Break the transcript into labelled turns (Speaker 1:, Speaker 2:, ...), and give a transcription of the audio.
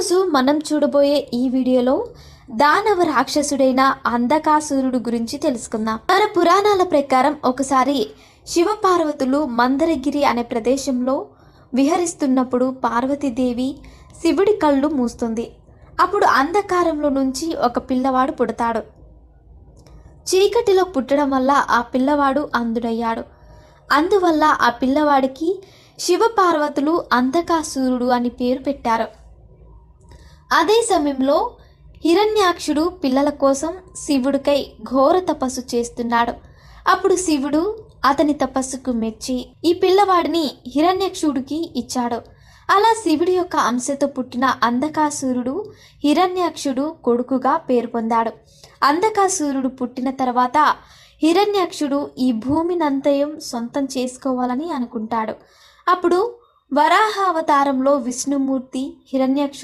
Speaker 1: ఈరోజు మనం చూడబోయే ఈ వీడియోలో దానవ రాక్షసుడైన అంధకాసురుడు గురించి తెలుసుకుందాం. మన పురాణాల ప్రకారం ఒకసారి శివపార్వతులు మందరగిరి అనే ప్రదేశంలో విహరిస్తున్నప్పుడు పార్వతీదేవి శివుడి కళ్ళు మూస్తుంది. అప్పుడు అంధకారంలో నుంచి ఒక పిల్లవాడు పుడతాడు. చీకటిలో పుట్టడం వల్ల ఆ పిల్లవాడు అంధుడయ్యాడు. అందువల్ల ఆ పిల్లవాడికి శివపార్వతులు అంధకాసురుడు అని పేరు పెట్టారు. అదే సమయంలో హిరణ్యాక్షుడు పిల్లల కోసం శివుడికై ఘోర తపస్సు చేస్తున్నాడు. అప్పుడు శివుడు అతని తపస్సుకు మెచ్చి ఈ పిల్లవాడిని హిరణ్యాక్షుడికి ఇచ్చాడు. అలా శివుడి యొక్క అంశతో పుట్టిన అంధకాసురుడు హిరణ్యాక్షుడు కొడుకుగా పేరు పొందాడు. అంధకాసురుడు పుట్టిన తర్వాత హిరణ్యాక్షుడు ఈ భూమినంతయం సొంతం చేసుకోవాలని అనుకుంటాడు. అప్పుడు వరాహ అవతారంలో విష్ణుమూర్తి హిరణ్యాక్షుడు